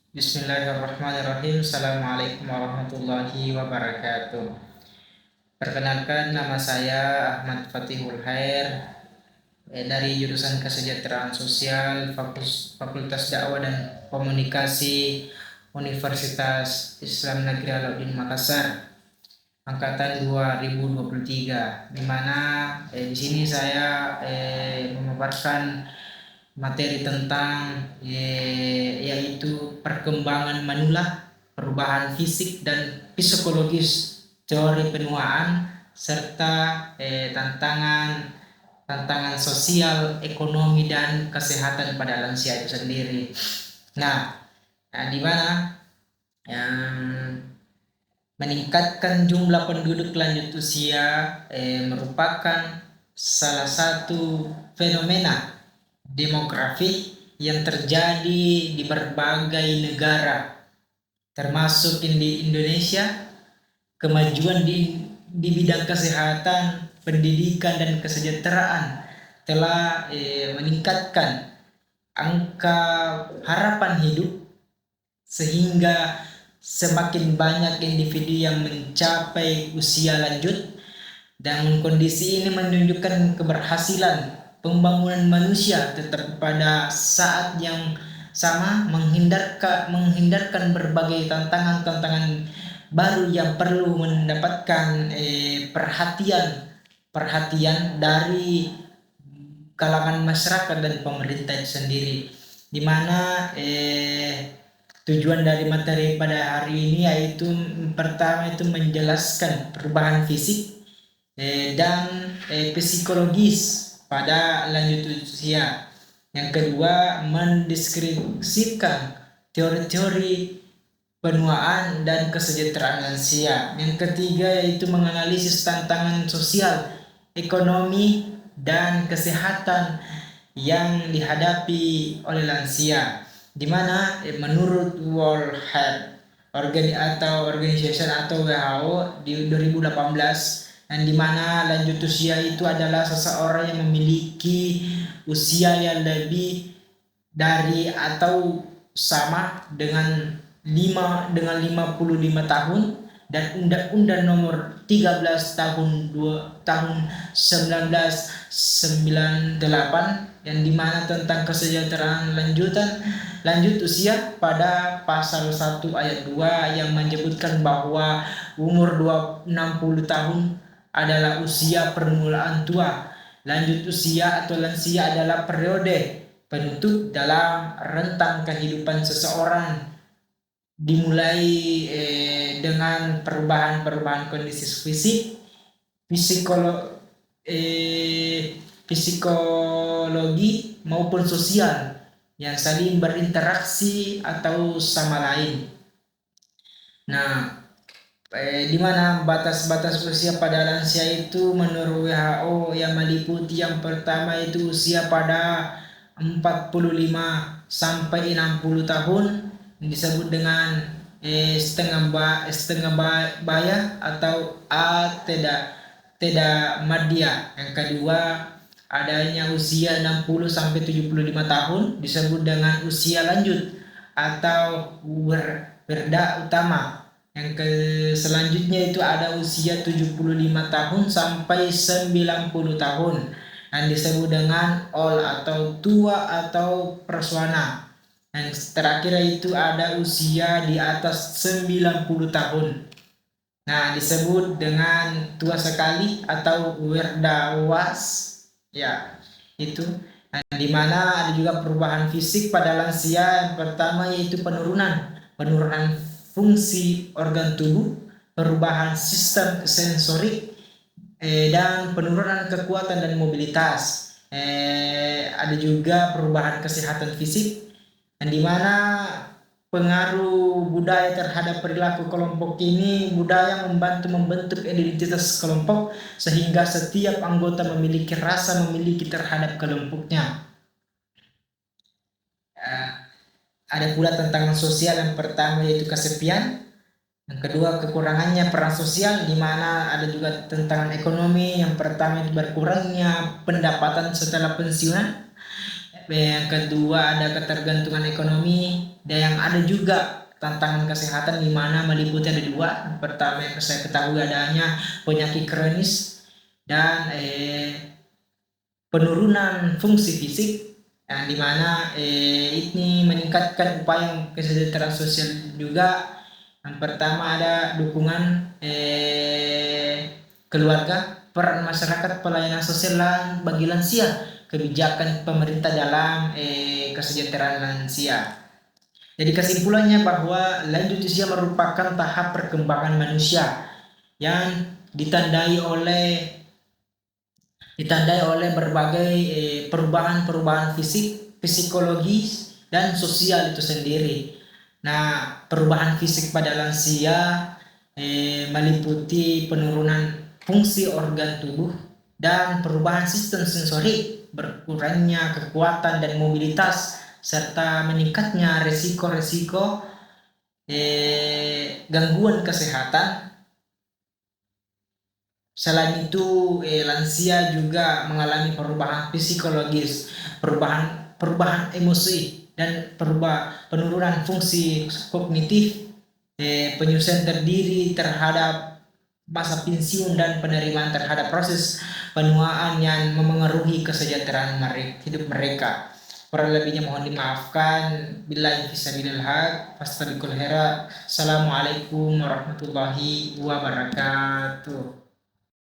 Bismillahirrahmanirrahim. Assalamualaikum warahmatullahi wabarakatuh. Perkenalkan, nama saya Ahmad Fatihul Khair, dari jurusan Kesejahteraan Sosial, Fakultas Dakwah dan Komunikasi Universitas Islam Negeri Alauddin Makassar, angkatan 2023. Di mana di sini saya memaparkan materi tentang yaitu perkembangan manula, perubahan fisik dan psikologis, teori penuaan, serta tantangan sosial, ekonomi dan kesehatan pada lansia itu sendiri. Nah, di mana yang meningkatkan jumlah penduduk lanjut usia merupakan salah satu fenomena demografi yang terjadi di berbagai negara, termasuk di Indonesia. Kemajuan di bidang kesehatan, pendidikan, dan kesejahteraan telah meningkatkan angka harapan hidup, sehingga semakin banyak individu yang mencapai usia lanjut, dan kondisi ini menunjukkan keberhasilan pembangunan manusia tetap pada saat yang sama menghindarkan berbagai tantangan baru yang perlu mendapatkan perhatian dari kalangan masyarakat dan pemerintah sendiri, di mana tujuan dari materi pada hari ini yaitu pertama itu menjelaskan perubahan fisik dan psikologis pada lanjut usia. Yang kedua, mendeskripsikan teori-teori penuaan dan kesejahteraan lansia. Yang ketiga yaitu menganalisis tantangan sosial, ekonomi, dan kesehatan yang dihadapi oleh lansia, di mana menurut World Health Organization atau WHO di 2018, dan di mana lanjut usia itu adalah seseorang yang memiliki usia yang lebih dari atau sama dengan 55 tahun, dan Undang-Undang Nomor 13 tahun 1998, yang dimana tentang kesejahteraan lanjut usia pada pasal 1 ayat 2 yang menyebutkan bahwa umur 60 tahun adalah usia permulaan tua. Lanjut usia atau lansia adalah periode penutup dalam rentang kehidupan seseorang, dimulai dengan perubahan kondisi fisik, psikologi maupun sosial yang saling berinteraksi atau sama lain. Nah, di mana batas-batas usia pada lansia itu menurut WHO yang meliputi yang pertama itu usia pada 45 sampai 60 tahun, disebut dengan setengah baya atau tidak madya. Yang kedua, adanya usia 60 sampai 75 tahun disebut dengan usia lanjut atau werda utama. Yang selanjutnya itu ada usia 75 tahun sampai 90 tahun yang disebut dengan old atau tua atau perswana. Yang terakhir itu ada usia di atas 90 tahun. Nah, disebut dengan tua sekali atau werdawas. Ya, itu. Nah, di mana ada juga perubahan fisik pada lansia. Yang pertama yaitu penurunan fungsi organ tubuh, perubahan sistem sensorik, dan penurunan kekuatan dan mobilitas. Ada juga perubahan kesehatan fisik, yang dimana pengaruh budaya terhadap perilaku kelompok ini. Budaya membentuk identitas kelompok, sehingga setiap anggota memiliki rasa memiliki terhadap kelompoknya. Ada pula tantangan sosial. Yang pertama yaitu kesepian, yang kedua kekurangannya peran sosial, di mana ada juga tantangan ekonomi. Yang pertama itu berkurangnya pendapatan setelah pensiunan. Yang kedua ada ketergantungan ekonomi, Dan yang ada juga tantangan kesehatan di mana meliputi ada dua. Yang pertama yang saya ketahui adanya penyakit kronis dan penurunan fungsi fisik, yang dimana ini meningkatkan upaya kesejahteraan sosial juga. Yang pertama ada dukungan keluarga, peran masyarakat, pelayanan sosial bagi lansia, kebijakan pemerintah dalam kesejahteraan lansia. Jadi kesimpulannya bahwa lanjut usia merupakan tahap perkembangan manusia yang ditandai oleh berbagai perubahan-perubahan fisik, psikologis, dan sosial itu sendiri. Nah, perubahan fisik pada lansia meliputi penurunan fungsi organ tubuh dan perubahan sistem sensori, berkurangnya kekuatan dan mobilitas, serta meningkatnya resiko-resiko gangguan kesehatan. Selain itu, lansia juga mengalami perubahan psikologis, perubahan emosi, dan penurunan fungsi kognitif, penyusuan terdiri terhadap masa pensiun dan penerimaan terhadap proses penuaan yang memengaruhi kesejahteraan hidup mereka. Kurang lebihnya mohon dimaafkan. Billahi fisabilil haq, fastabiqul khairat. Assalamualaikum warahmatullahi wabarakatuh.